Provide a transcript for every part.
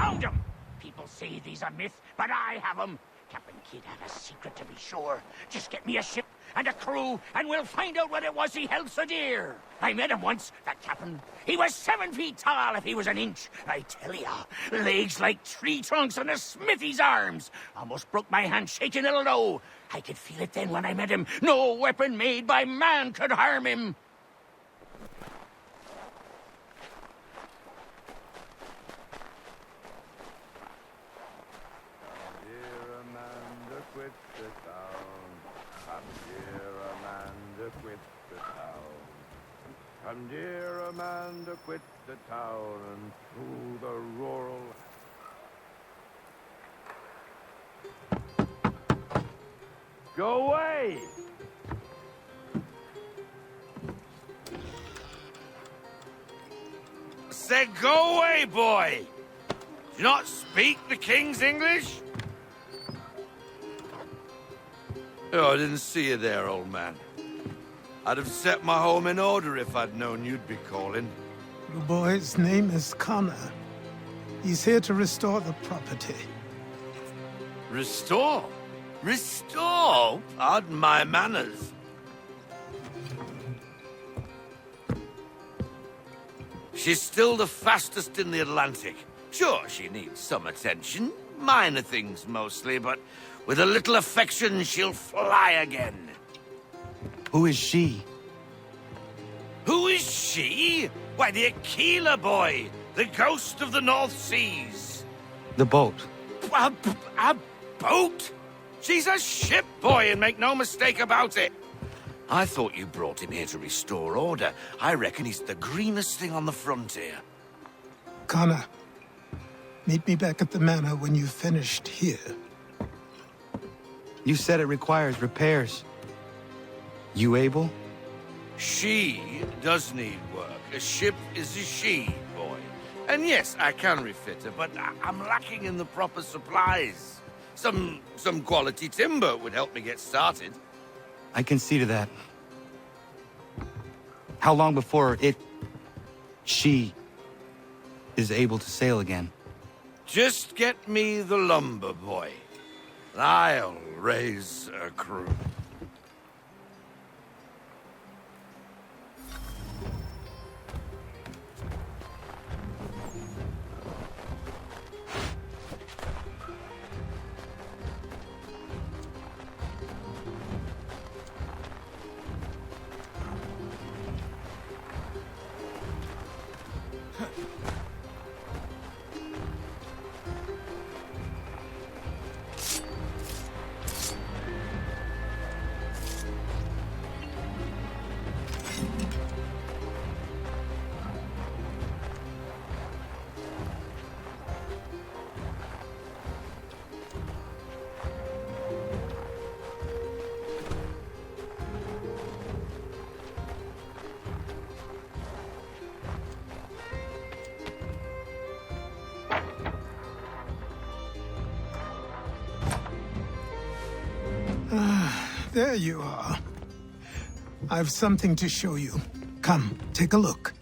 found him! People say these a myth, but I have him. Captain Kidd had a secret to be sure. Just get me a ship and a crew, and we'll find out what it was he held so dear. I met him once, that captain. He was 7 feet tall if he was an inch. I tell ya, legs like tree trunks and a smithy's arms. Almost broke my hand shaking it'll know. I could feel it then when I met him. No weapon made by man could harm him. Come, dear Amanda, quit the town and through the rural... Go away! I said go away, boy! Do you not speak the King's English? Oh, I didn't see you there, old man. I'd have set my home in order if I'd known you'd be calling. The boy's name is Connor. He's here to restore the property. Restore? Restore? Pardon my manners. She's still the fastest in the Atlantic. Sure, she needs some attention. Minor things mostly, but with a little affection, she'll fly again. Who is she? Who is she? Why, the Aquila boy, the ghost of the North Seas. The boat. A boat? She's a ship, boy, and make no mistake about it. I thought you brought him here to restore order. I reckon he's the greenest thing on the frontier. Connor, meet me back at the manor when you've finished here. You said it requires repairs. You able? She does need work. A ship is a she, boy. And yes, I can refit her, but I'm lacking in the proper supplies. Some quality timber would help me get started. I can see to that. How long before she is able to sail again? Just get me the lumber, boy. I'll raise a crew. There you are. I've something to show you. Come, take a look.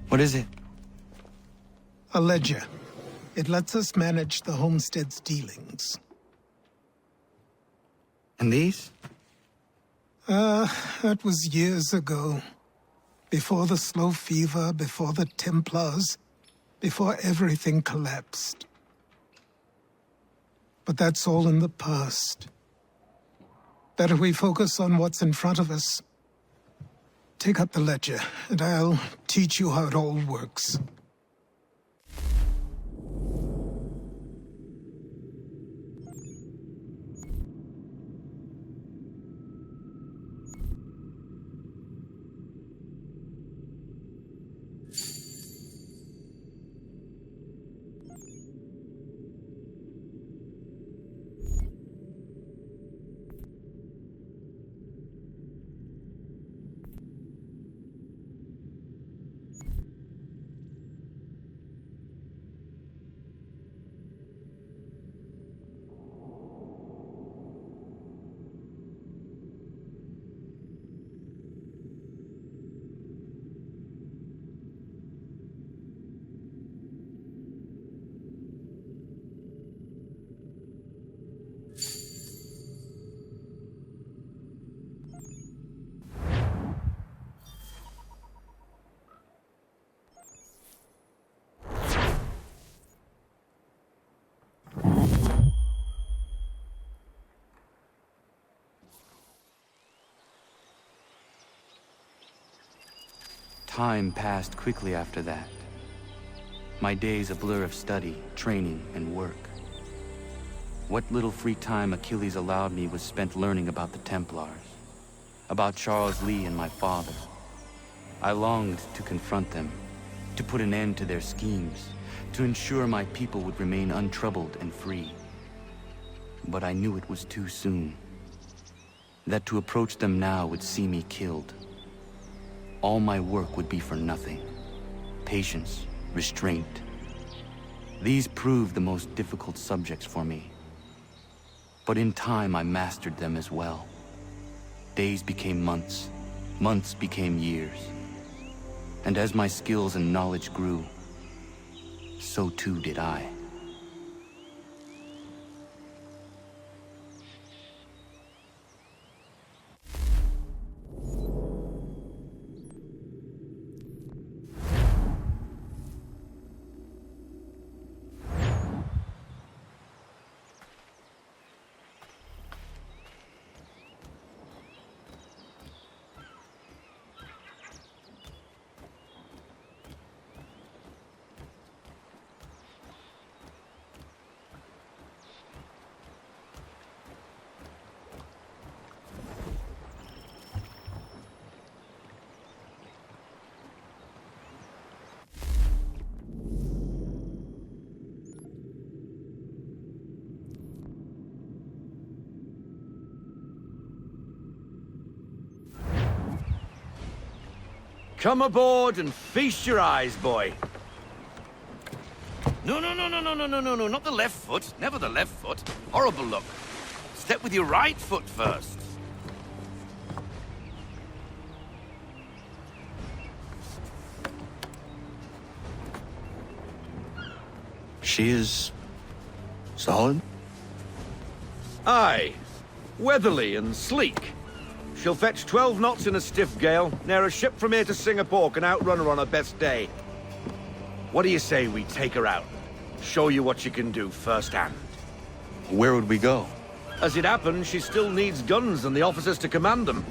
What is it? A ledger. It lets us manage the homestead's dealings. And these? That was years ago. Before the slow fever, before the Templars, before everything collapsed. But that's all in the past. Better we focus on what's in front of us. Take up the ledger, and I'll teach you how it all works. Time passed quickly after that. My days a blur of study, training, and work. What little free time Achilles allowed me was spent learning about the Templars, about Charles Lee and my father. I longed to confront them, to put an end to their schemes, to ensure my people would remain untroubled and free. But I knew it was too soon, that to approach them now would see me killed. All my work would be for nothing. Patience, restraint. These proved the most difficult subjects for me. But in time I mastered them as well. Days became months, months became years. And as my skills and knowledge grew, so too did I. Come aboard and feast your eyes, boy. No, not the left foot. Never the left foot. Horrible look. Step with your right foot first. She is solid? Aye. Weatherly and sleek. She'll fetch 12 knots in a stiff gale, ne'er a ship from here to Singapore can outrun her on her best day. What do you say we take her out? Show you what she can do firsthand. Where would we go? As it happens, she still needs guns and the officers to command them.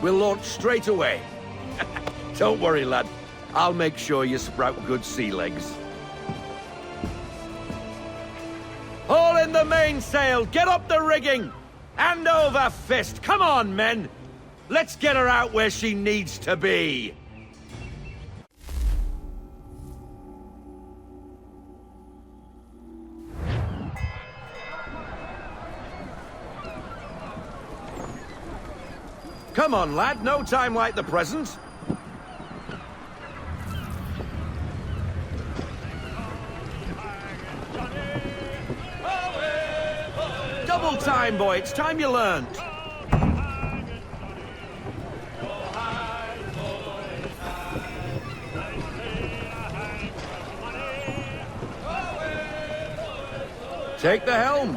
We'll launch straight away. Don't worry, lad. I'll make sure you sprout good sea legs. Haul in the mainsail! Get up the rigging! Hand over fist! Come on, men! Let's get her out where she needs to be! Come on, lad. No time like the present. Double time, boy. It's time you learned. Take the helm.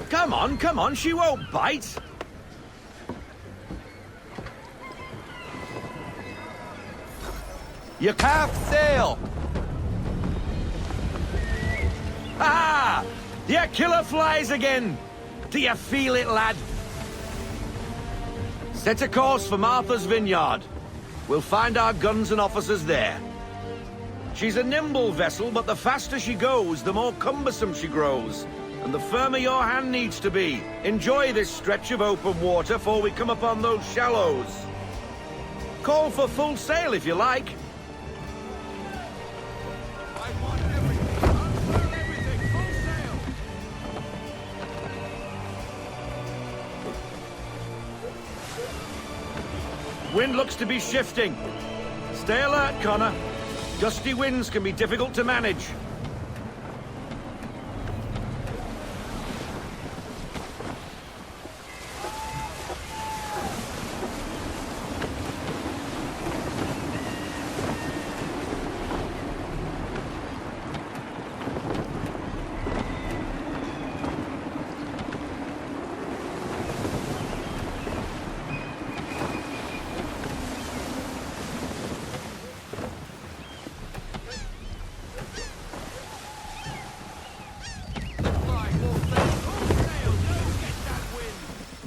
Come on, she won't bite. You half sail. Ah! The killer flies again. Do you feel it, lad? Set a course for Martha's Vineyard. We'll find our guns and officers there. She's a nimble vessel, but the faster she goes, the more cumbersome she grows. And the firmer your hand needs to be. Enjoy this stretch of open water before we come upon those shallows. Call for full sail if you like. Wind looks to be shifting. Stay alert, Connor. Gusty winds can be difficult to manage.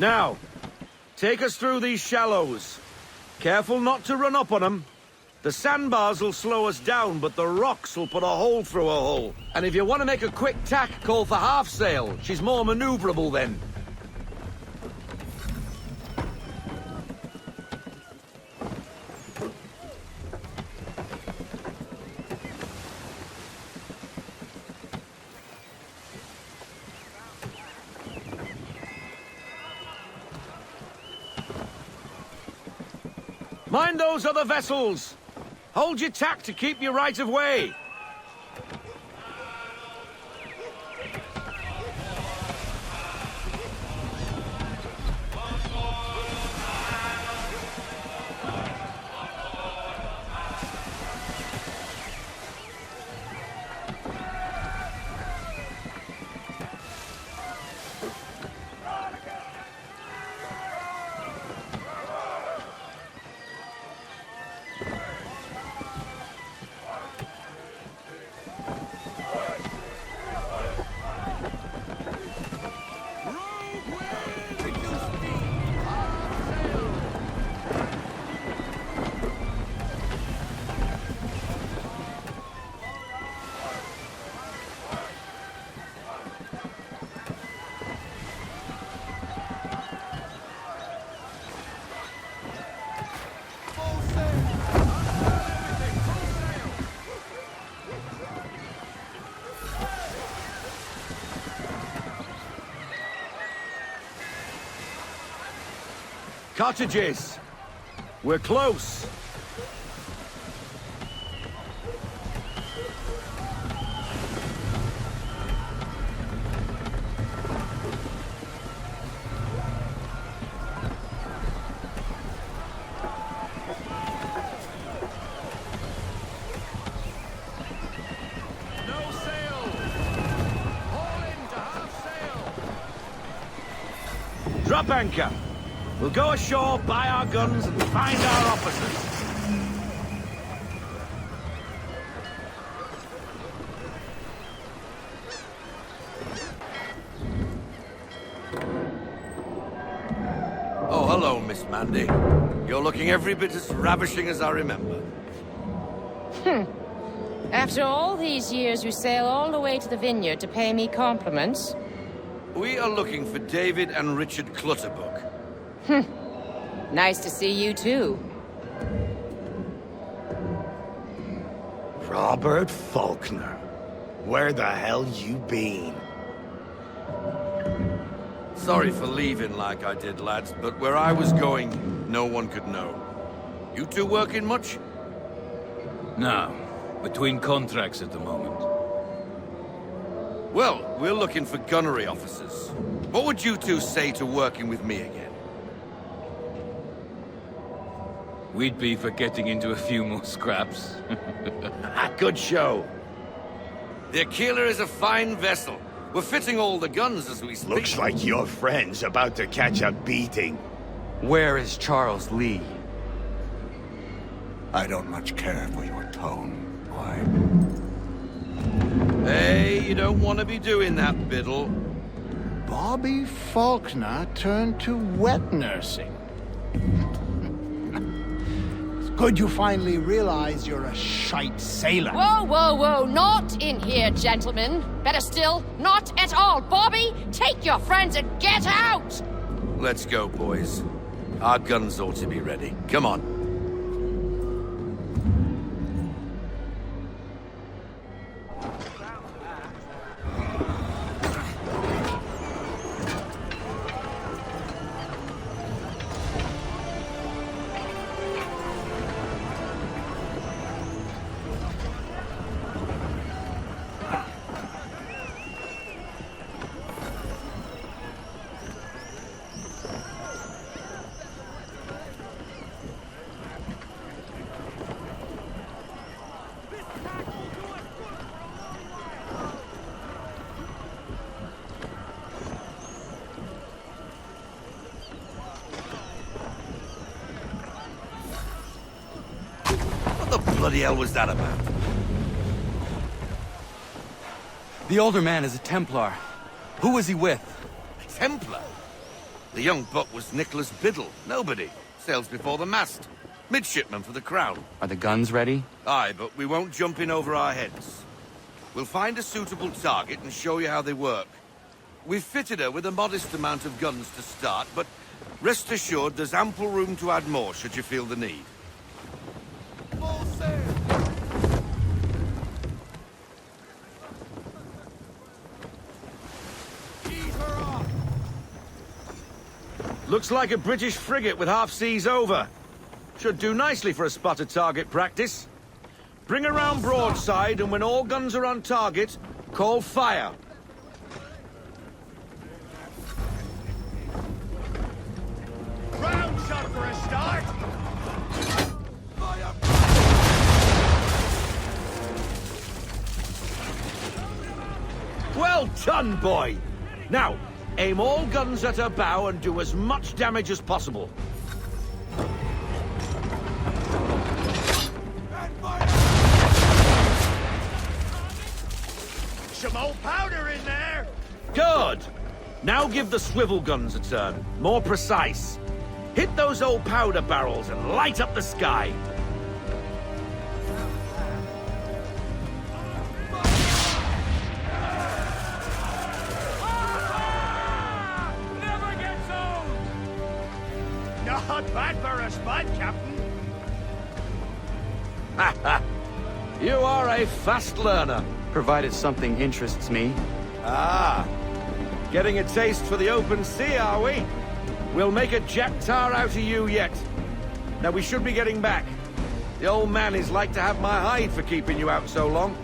Now, take us through these shallows. Careful not to run up on them. The sandbars will slow us down, but the rocks will put a hole through a hull. And if you want to make a quick tack, call for half sail. She's more maneuverable then. Mind those other vessels! Hold your tack to keep your right of way! Cottages! We're close! Drop anchor! We'll go ashore, buy our guns, and find our officers. Oh, hello, Miss Mandy. You're looking every bit as ravishing as I remember. After all these years, you sail all the way to the vineyard to pay me compliments? We are looking for David and Richard Clutterbuck. Nice to see you, too. Robert Faulkner. Where the hell you been? Sorry for leaving like I did, lads, but where I was going, no one could know. You two working much? No. Between contracts at the moment. Well, we're looking for gunnery officers. What would you two say to working with me again? We'd be for getting into a few more scraps. Good show. The Aquila is a fine vessel. We're fitting all the guns as we speak. Looks like your friend's about to catch a beating. Where is Charles Lee? I don't much care for your tone, boy. Hey, you don't want to be doing that, Biddle. Bobby Faulkner turned to wet nursing. It's good you finally realize you're a shite sailor. Whoa, whoa, whoa, not in here, gentlemen. Better still, not at all. Bobby, take your friends and get out! Let's go, boys. Our guns ought to be ready. Come on. What the bloody hell was that about? The older man is a Templar. Who was he with? Templar? The young buck was Nicholas Biddle. Nobody. Sails before the mast. Midshipman for the Crown. Are the guns ready? Aye, but we won't jump in over our heads. We'll find a suitable target and show you how they work. We've fitted her with a modest amount of guns to start, but rest assured there's ample room to add more should you feel the need. Full sail! Heave her off! Looks like a British frigate with half seas over. Should do nicely for a spotted target practice. Bring her round broadside, and when all guns are on target, call fire. Round shot for a start. Well done, boy! Now, aim all guns at her bow and do as much damage as possible. Some old powder in there. Good! Now give the swivel guns a turn. More precise. Hit those old powder barrels and light up the sky. Never gets old. Not bad for a spud, Captain. You are a fast learner. Provided something interests me. Ah, getting a taste for the open sea, are we? We'll make a jack tar out of you yet. Now we should be getting back. The old man is like to have my hide for keeping you out so long.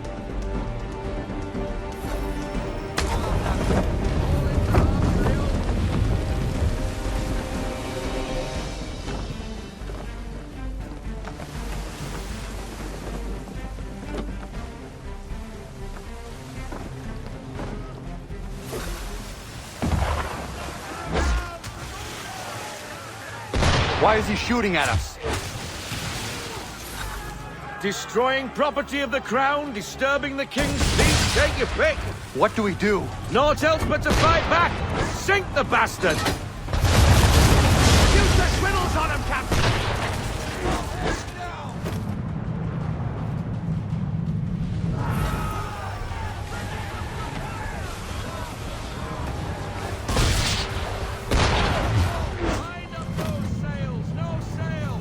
Why is he shooting at us? Destroying property of the crown, disturbing the king's peace, take your pick. What do we do? Naught else but to fight back. Sink the bastard. Use the swivels on him, Captain. Wind up those sails, no sail.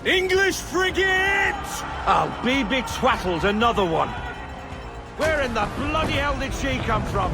English frigate! I'll be betwattled, another one. Where in the bloody hell did she come from?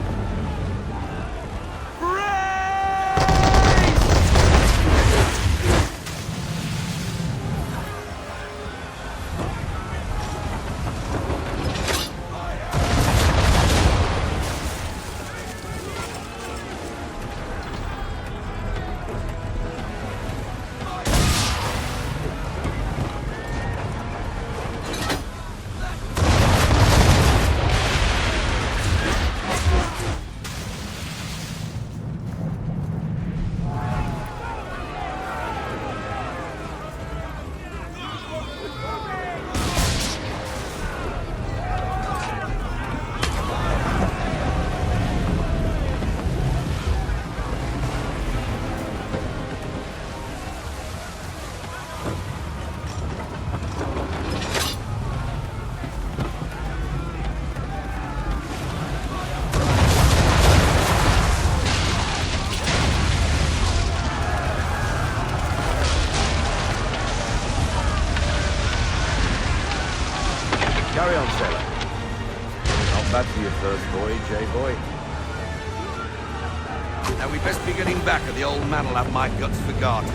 Carry on, sailor. Not bad for your first voyage, eh, boy? Now we best be getting back, or the old man will have my guts for garters.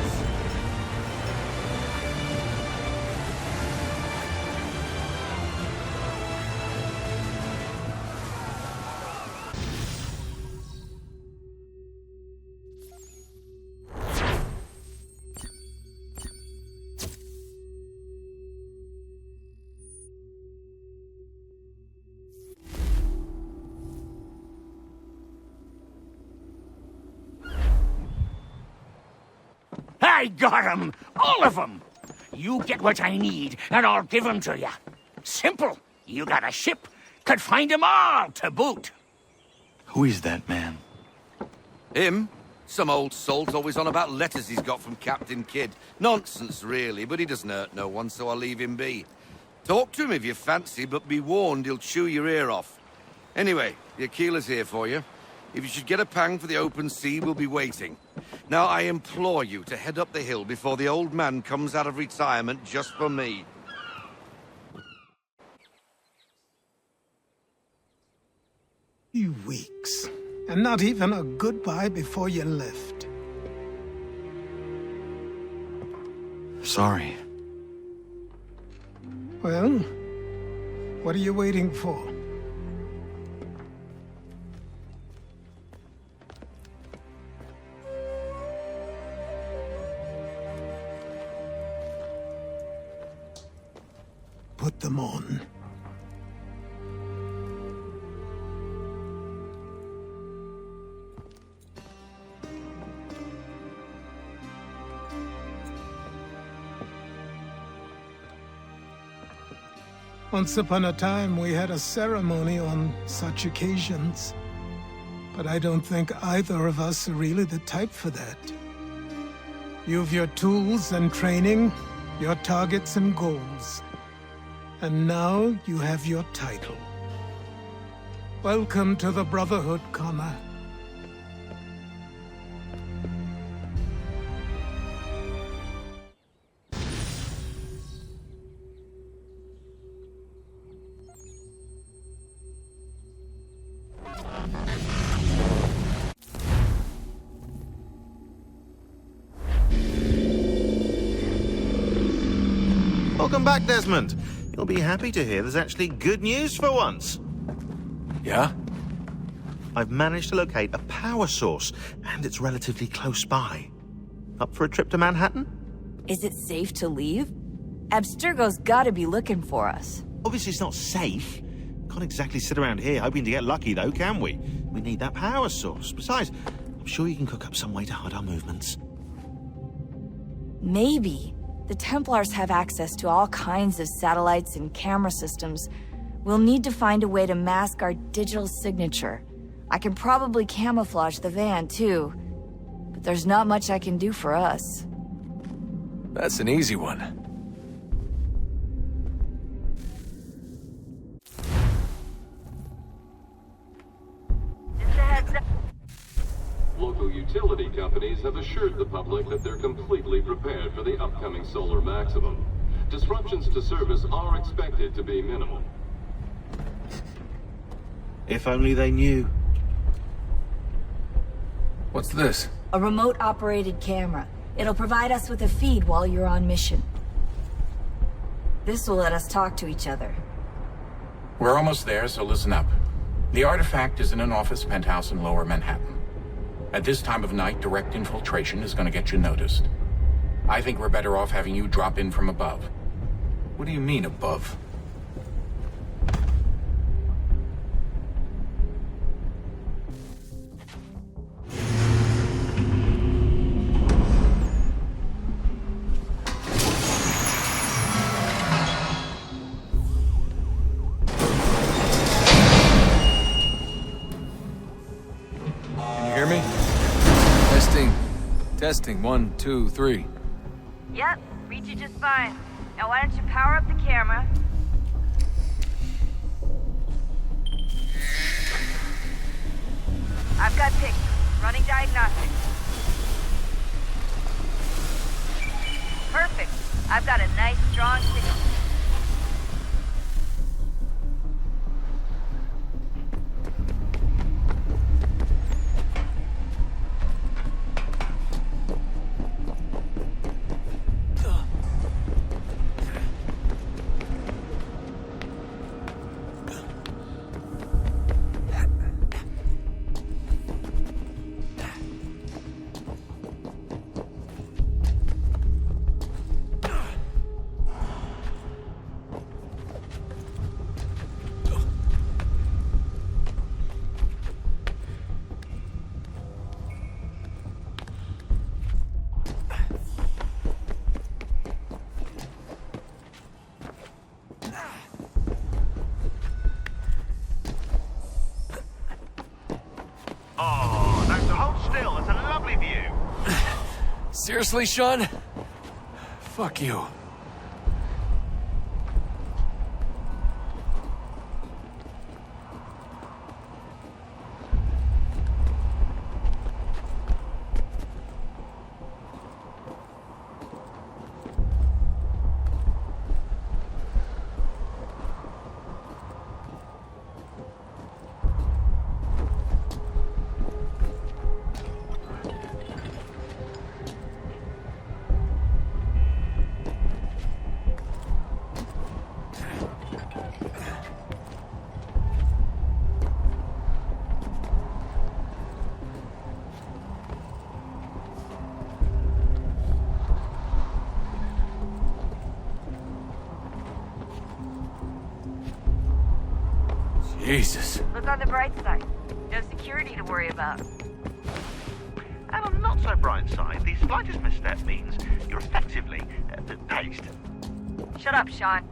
I got 'em! All of 'em! You get what I need, and I'll give 'em to you. Simple. You got a ship, could find 'em all to boot. Who is that man? Him? Some old salt always on about letters he's got from Captain Kidd. Nonsense, really, but he doesn't hurt no one, so I'll leave him be. Talk to him if you fancy, but be warned he'll chew your ear off. Anyway, the Aquila's here for you. If you should get a pang for the open sea, we'll be waiting. Now, I implore you to head up the hill before the old man comes out of retirement just for me. You weeks. And not even a goodbye before you left. Sorry. Well, what are you waiting for? Put them on. Once upon a time, we had a ceremony on such occasions. But I don't think either of us are really the type for that. You've your tools and training, your targets and goals. And now you have your title. Welcome to the Brotherhood, Connor. Welcome back, Desmond. You'll be happy to hear there's actually good news for once. Yeah? I've managed to locate a power source, and it's relatively close by. Up for a trip to Manhattan? Is it safe to leave? Abstergo's gotta be looking for us. Obviously it's not safe. Can't exactly sit around here hoping to get lucky, though, can we? We need that power source. Besides, I'm sure you can cook up some way to hide our movements. Maybe. The Templars have access to all kinds of satellites and camera systems. We'll need to find a way to mask our digital signature. I can probably camouflage the van, too. But there's not much I can do for us. That's an easy one. Local utility companies have assured the public that they're completely prepared for the upcoming solar maximum. Disruptions to service are expected to be minimal. If only they knew. What's this? A remote-operated camera. It'll provide us with a feed while you're on mission. This will let us talk to each other. We're almost there, so listen up. The artifact is in an office penthouse in Lower Manhattan. At this time of night, direct infiltration is going to get you noticed. I think we're better off having you drop in from above. What do you mean, above? Testing, 1, 2, 3. Yep, reach you just fine. Now why don't you power up the camera? I've got pictures. Running diagnostics. Perfect. I've got a nice, strong signal. still. It's a lovely view. Seriously, Sean? Fuck you. Jesus. Look on the bright side. No security to worry about. And on the not so bright side, the slightest misstep means you're effectively paced. Shut up, Sean.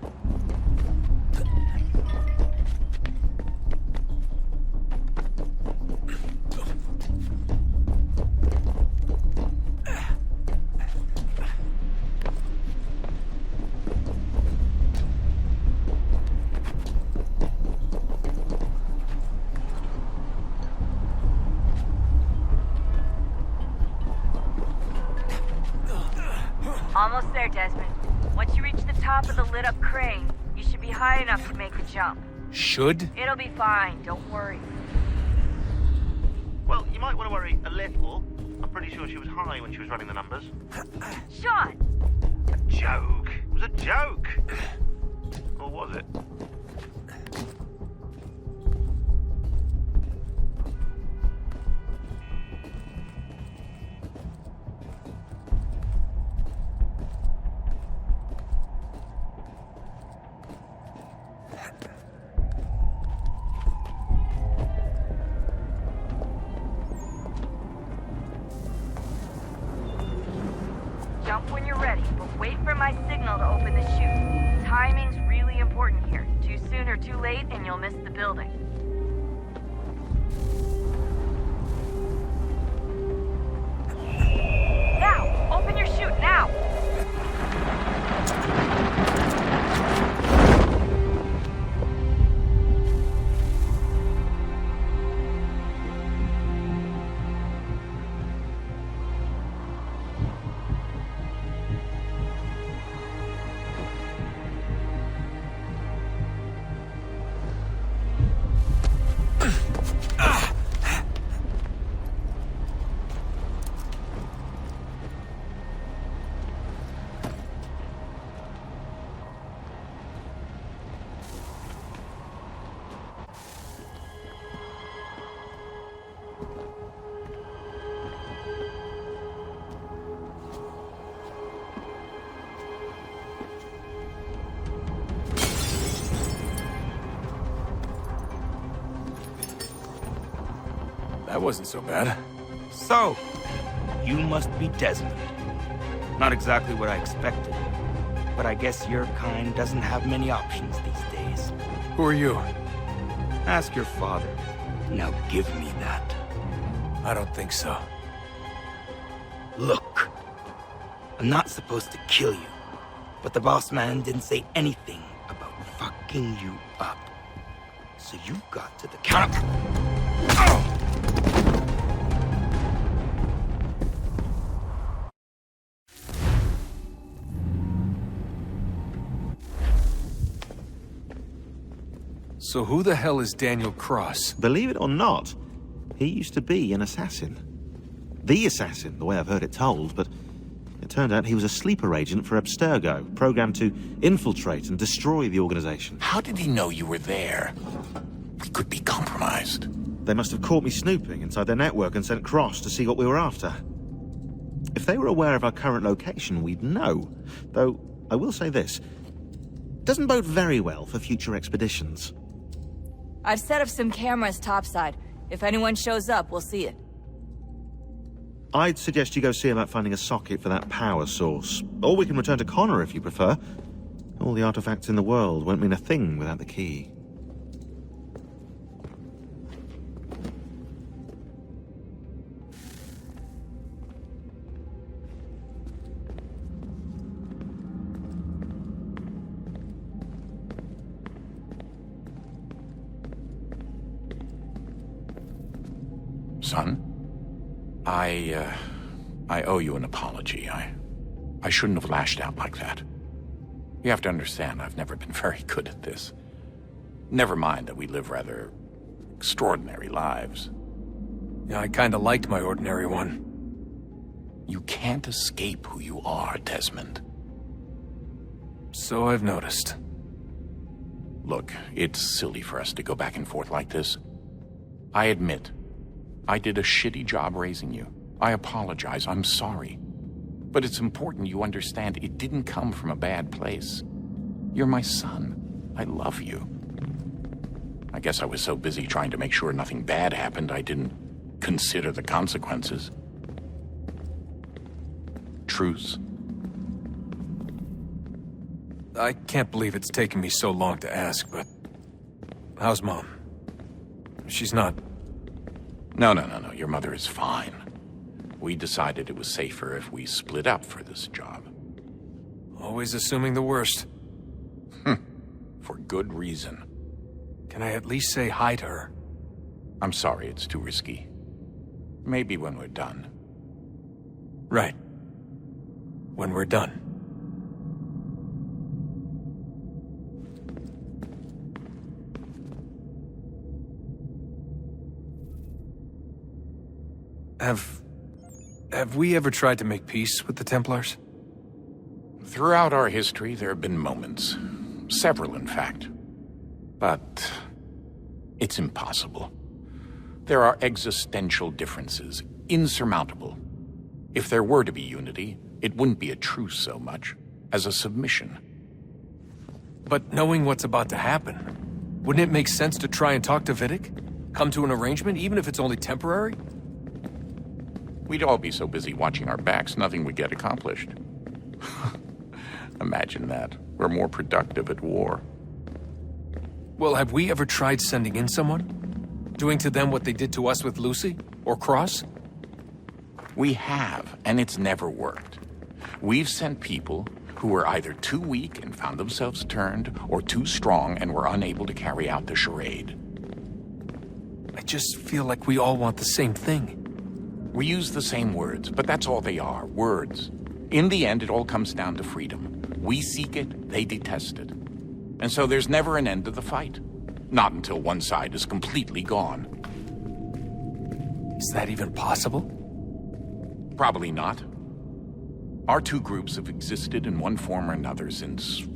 Almost there, Desmond. Once you reach the top of the lit-up crane, you should be high enough to make the jump. Should? It'll be fine, don't worry. Well, you might want to worry a little. I'm pretty sure she was high when she was running the numbers. Sean! A joke. It was a joke. Or was it? Jump when you're ready, but wait for my signal to open the chute. Timing's really important here. Too soon or too late, and you'll miss the building. Now! Open your chute, now! That wasn't so bad. So, you must be Desmond. Not exactly what I expected, but I guess your kind doesn't have many options these days. Who are you? Ask your father. Now give me that. I don't think so. Look, I'm not supposed to kill you, but the boss man didn't say anything about fucking you up. So you got to the counter. So who the hell is Daniel Cross? Believe it or not, he used to be an assassin. The assassin, the way I've heard it told, but it turned out he was a sleeper agent for Abstergo, programmed to infiltrate and destroy the organization. How did he know you were there? We could be compromised. They must have caught me snooping inside their network and sent Cross to see what we were after. If they were aware of our current location, we'd know. Though, I will say this. Doesn't bode very well for future expeditions. I've set up some cameras topside. If anyone shows up, we'll see it. I'd suggest you go see about finding a socket for that power source. Or we can return to Connor if you prefer. All the artifacts in the world won't mean a thing without the key. Son, I owe you an apology. I shouldn't have lashed out like that. You have to understand, I've never been very good at this. Never mind that we live rather extraordinary lives. Yeah, I kinda liked my ordinary one. You can't escape who you are, Desmond. So I've noticed. Look, it's silly for us to go back and forth like this. I admit, I did a shitty job raising you. I apologize, I'm sorry. But it's important you understand it didn't come from a bad place. You're my son. I love you. I guess I was so busy trying to make sure nothing bad happened, I didn't consider the consequences. Truce? I can't believe it's taken me so long to ask, but... how's Mom? She's not... No. Your mother is fine. We decided it was safer if we split up for this job. Always assuming the worst. For good reason. Can I at least say hi to her? I'm sorry, it's too risky. Maybe when we're done. Right. When we're done. Have we ever tried to make peace with the Templars? Throughout our history, there have been moments. Several, in fact. But it's impossible. There are existential differences, insurmountable. If there were to be unity, it wouldn't be a truce so much as a submission. But knowing what's about to happen, wouldn't it make sense to try and talk to Vidic? Come to an arrangement, even if it's only temporary? We'd all be so busy watching our backs, nothing would get accomplished. Imagine that. We're more productive at war. Well, have we ever tried sending in someone? Doing to them what they did to us with Lucy? Or Cross? We have, and it's never worked. We've sent people who were either too weak and found themselves turned, or too strong and were unable to carry out the charade. I just feel like we all want the same thing. We use the same words, but that's all they are, words. In the end, it all comes down to freedom. We seek it, they detest it. And so there's never an end to the fight. Not until one side is completely gone. Is that even possible? Probably not. Our two groups have existed in one form or another since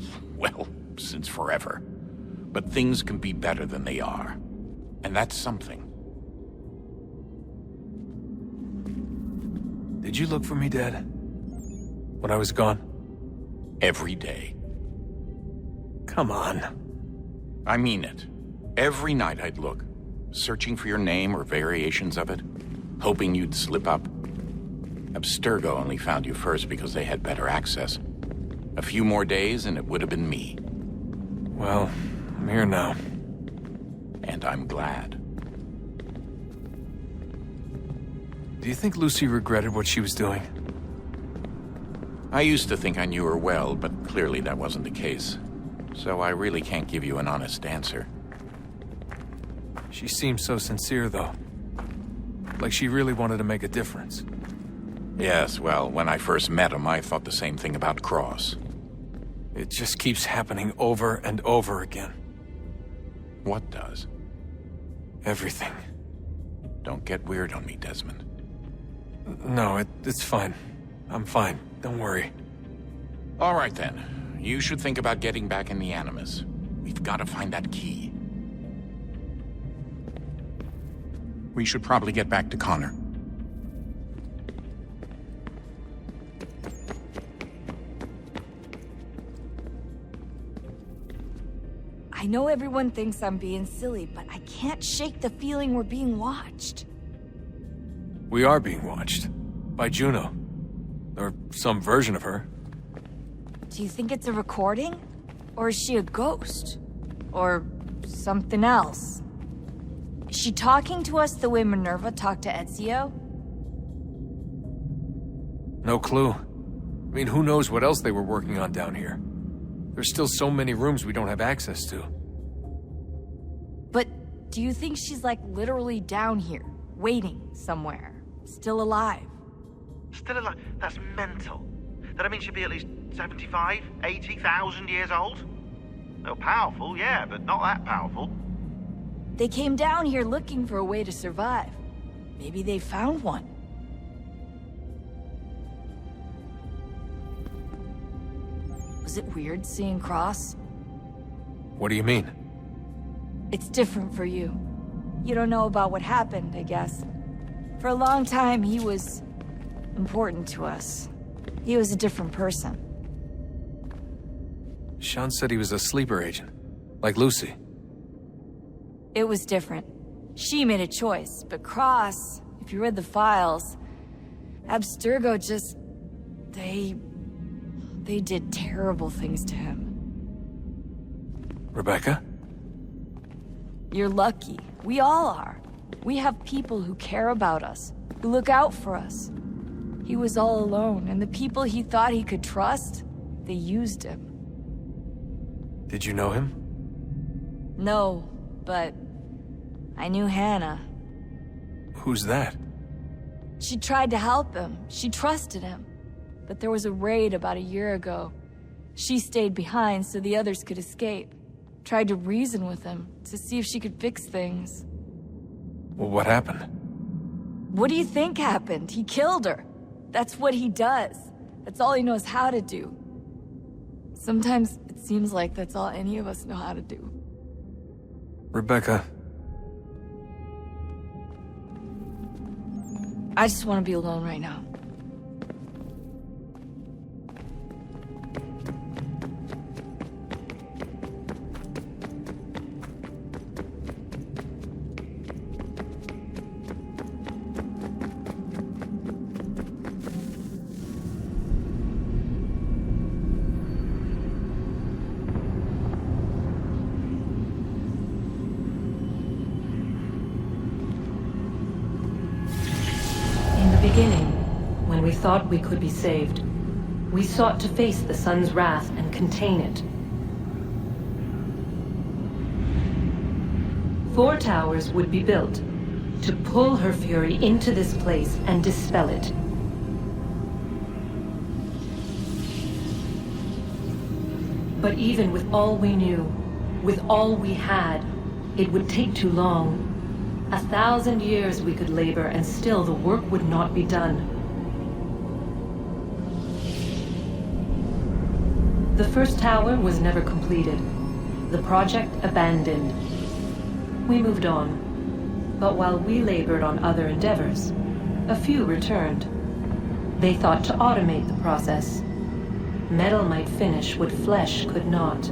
forever. But things can be better than they are. And that's something. Did you look for me, Dad? When I was gone? Every day. Come on. I mean it. Every night I'd look, searching for your name or variations of it, hoping you'd slip up. Abstergo only found you first because they had better access. A few more days and it would have been me. Well, I'm here now. And I'm glad. Do you think Lucy regretted what she was doing? I used to think I knew her well, but clearly that wasn't the case. So I really can't give you an honest answer. She seemed so sincere, though. Like she really wanted to make a difference. Yes, well, when I first met him, I thought the same thing about Cross. It just keeps happening over and over again. What does? Everything. Don't get weird on me, Desmond. No, it's fine. I'm fine. Don't worry. All right, then. You should think about getting back in the Animus. We've got to find that key. We should probably get back to Connor. I know everyone thinks I'm being silly, but I can't shake the feeling we're being watched. We are being watched. By Juno. Or some version of her. Do you think it's a recording? Or is she a ghost? Or something else? Is she talking to us the way Minerva talked to Ezio? No clue. I mean, who knows what else they were working on down here? There's still so many rooms we don't have access to. But do you think she's like literally down here? waiting somewhere, still alive. Still alive? That's mental. That means she'd be at least 75, 80,000 years old? Well, powerful, yeah, but not that powerful. They came down here looking for a way to survive. Maybe they found one. Was it weird seeing Cross? What do you mean? It's different for you. You don't know about what happened, I guess. For a long time, he was important to us. He was a different person. Sean said he was a sleeper agent, like Lucy. It was different. She made a choice, but Cross, if you read the files, Abstergo just... They did terrible things to him. Rebecca? You're lucky. We all are. We have people who care about us, who look out for us. He was all alone, and the people he thought he could trust, they used him. Did you know him? No, but I knew Hannah. Who's that? She tried to help him. She trusted him. But there was a raid about a year ago. She stayed behind so the others could escape. Tried to reason with him to see if she could fix things. Well, what happened? What do you think happened? He killed her. That's what he does. That's all he knows how to do. Sometimes it seems like that's all any of us know how to do. Rebecca. I just want to be alone right now. When we thought we could be saved, we sought to face the sun's wrath and contain it. 4 towers would be built to pull her fury into this place and dispel it. But even with all we knew, with all we had, it would take too long. 1,000 years we could labor and still the work would not be done. The first tower was never completed. The project abandoned. We moved on. But while we labored on other endeavors, a few returned. They thought to automate the process. Metal might finish what flesh could not.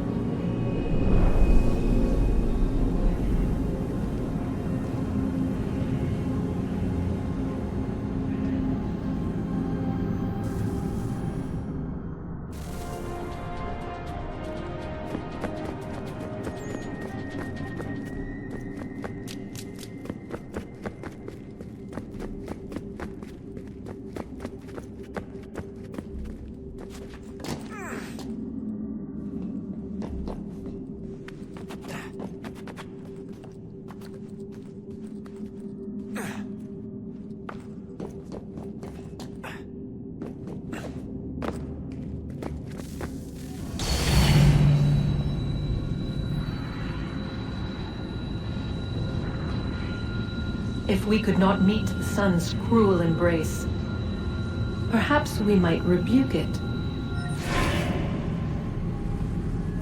If we could not meet the sun's cruel embrace, perhaps we might rebuke it.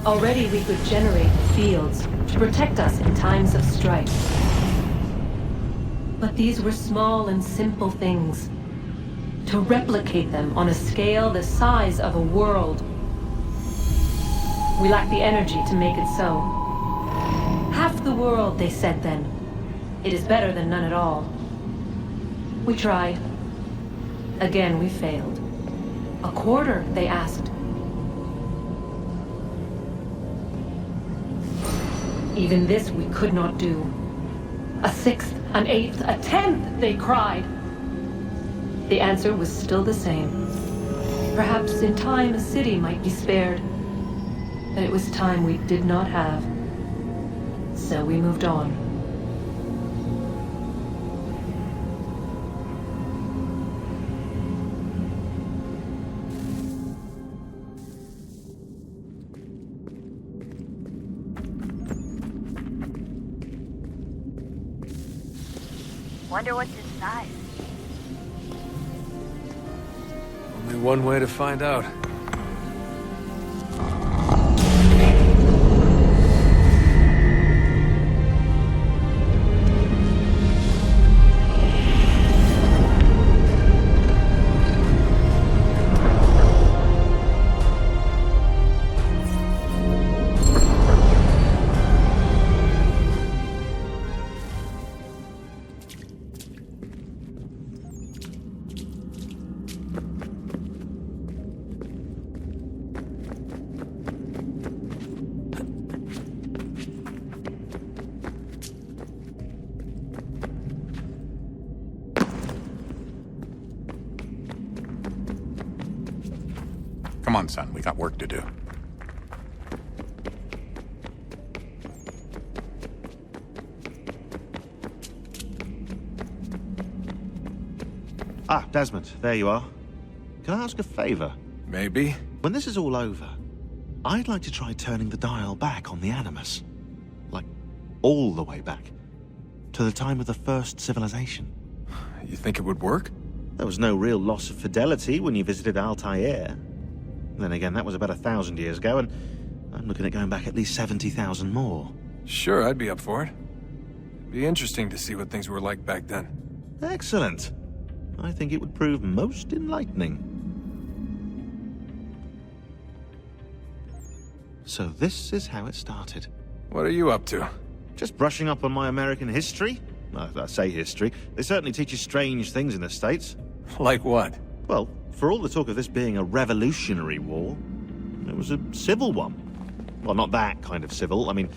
Already we could generate fields to protect us in times of strife. But these were small and simple things. To replicate them on a scale the size of a world, we lack the energy to make it so. Half the world, they said then. It is better than none at all. We tried. Again, we failed. A quarter, they asked. Even this we could not do. A 1/6, an 1/8, a 1/10, they cried. The answer was still the same. Perhaps in time a city might be spared. But it was time we did not have. So we moved on. Wonder what's inside. Only one way to find out. Come on, son. We got work to do. Ah, Desmond, there you are. Can I ask a favor? Maybe. When this is all over, I'd like to try turning the dial back on the Animus. Like, all the way back. To the time of the first civilization. You think it would work? There was no real loss of fidelity when you visited Altair. Then again, that was about 1,000 years ago, and I'm looking at going back at least 70,000 more. Sure, I'd be up for it. It'd be interesting to see what things were like back then. Excellent. I think it would prove most enlightening. So this is how it started. What are you up to? Just brushing up on my American history. I say history. They certainly teach you strange things in the States. Like what? Well, for all the talk of this being a revolutionary war, it was a civil one. Well, not that kind of civil. I mean,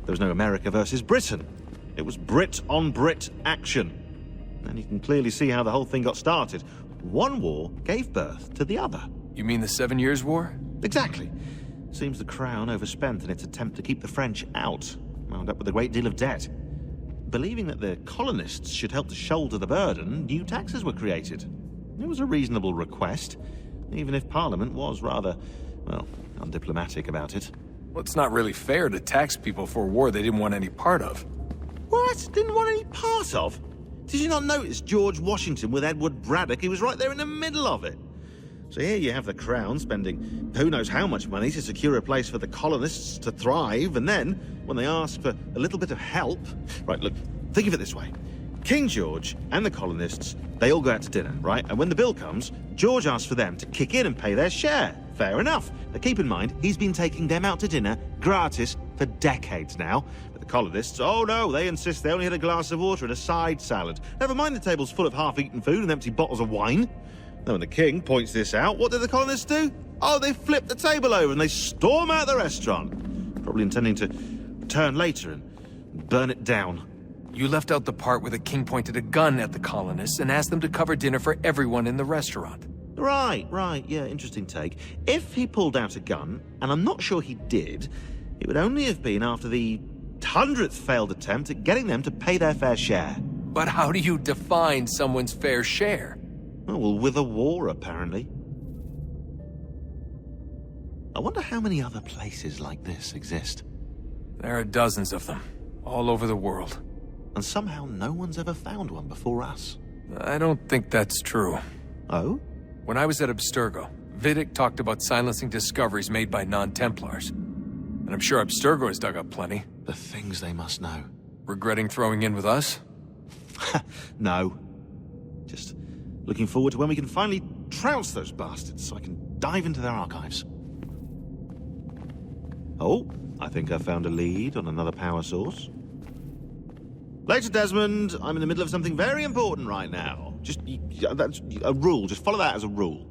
there was no America versus Britain. It was Brit on Brit action. And you can clearly see how the whole thing got started. One war gave birth to the other. You mean the 7 Years' War? Exactly. Seems the Crown overspent in its attempt to keep the French out, wound up with a great deal of debt. Believing that the colonists should help to shoulder the burden, new taxes were created. It was a reasonable request, even if Parliament was rather, well, undiplomatic about it. Well, it's not really fair to tax people for a war they didn't want any part of. What? Didn't want any part of? Did you not notice George Washington with Edward Braddock? He was right there in the middle of it. So here you have the Crown spending who knows how much money to secure a place for the colonists to thrive, and then, when they ask for a little bit of help... Right, look, think of it this way. King George and the colonists, they all go out to dinner, right? And when the bill comes, George asks for them to kick in and pay their share. Fair enough. But keep in mind, he's been taking them out to dinner gratis for decades now. But the colonists, oh no, they insist they only had a glass of water and a side salad. Never mind the table's full of half-eaten food and empty bottles of wine. Then when the king points this out, what do the colonists do? Oh, they flip the table over and they storm out the restaurant. Probably intending to return later and burn it down. You left out the part where the king pointed a gun at the colonists and asked them to cover dinner for everyone in the restaurant. Right, yeah, interesting take. If he pulled out a gun, and I'm not sure he did, it would only have been after the 100th failed attempt at getting them to pay their fair share. But how do you define someone's fair share? Oh, well, with a war, apparently. I wonder how many other places like this exist. There are dozens of them, all over the world. And somehow no one's ever found one before us. I don't think that's true. Oh? When I was at Abstergo, Vidic talked about silencing discoveries made by non-Templars. And I'm sure Abstergo has dug up plenty. The things they must know. Regretting throwing in with us? No. Just looking forward to when we can finally trounce those bastards so I can dive into their archives. Oh, I think I found a lead on another power source. Later, Desmond. I'm in the middle of something very important right now. Just, that's a rule. Just follow that as a rule.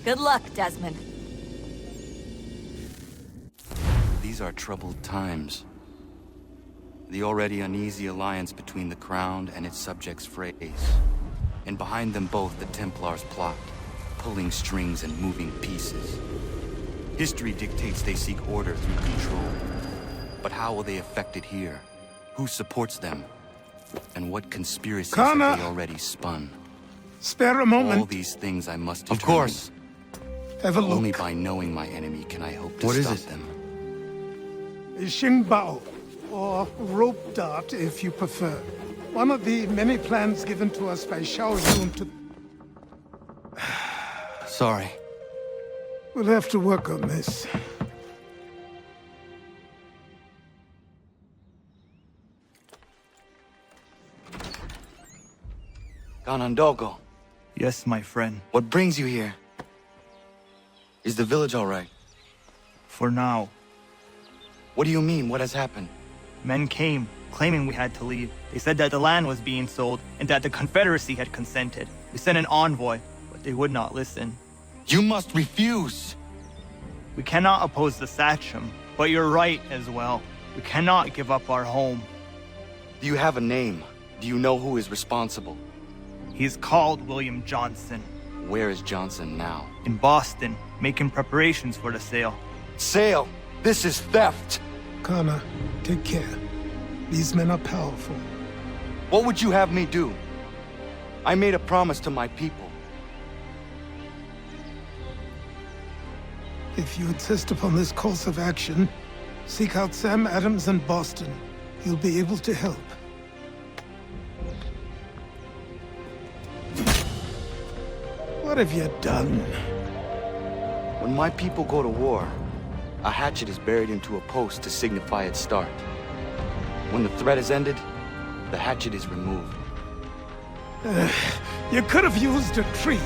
Good luck, Desmond. These are troubled times. The already uneasy alliance between the Crown and its subjects frays. And behind them both the Templars plot, pulling strings and moving pieces. History dictates they seek order through control. But how will they affect it here? Who supports them? And what conspiracies Connor! have they already spun? Spare a moment. All these things I must determine. Of course. Have a look. Only by knowing my enemy can I hope to What is stop it? them. Xingbao, or rope dart if you prefer. One of the many plans given to us by Xiao Yun to... Sorry. We'll have to work on this. Ganondogo, Yes, my friend. what brings you here? Is the village all right? For now. What do you mean? What has happened? Men came, claiming we had to leave. They said that the land was being sold, and that the Confederacy had consented. We sent an envoy, but they would not listen. You must refuse! We cannot oppose the Sachem, but you're right as well. We cannot give up our home. Do you have a name? Do you know who is responsible? He's called William Johnson. Where is Johnson now? In Boston, making preparations for the sale. Sale! This is theft! Connor, take care. These men are powerful. What would you have me do? I made a promise to my people. If you insist upon this course of action, seek out Sam Adams in Boston. He'll be able to help. What have you done? When my people go to war, a hatchet is buried into a post to signify its start. When the threat is ended, the hatchet is removed. You could have used a tree.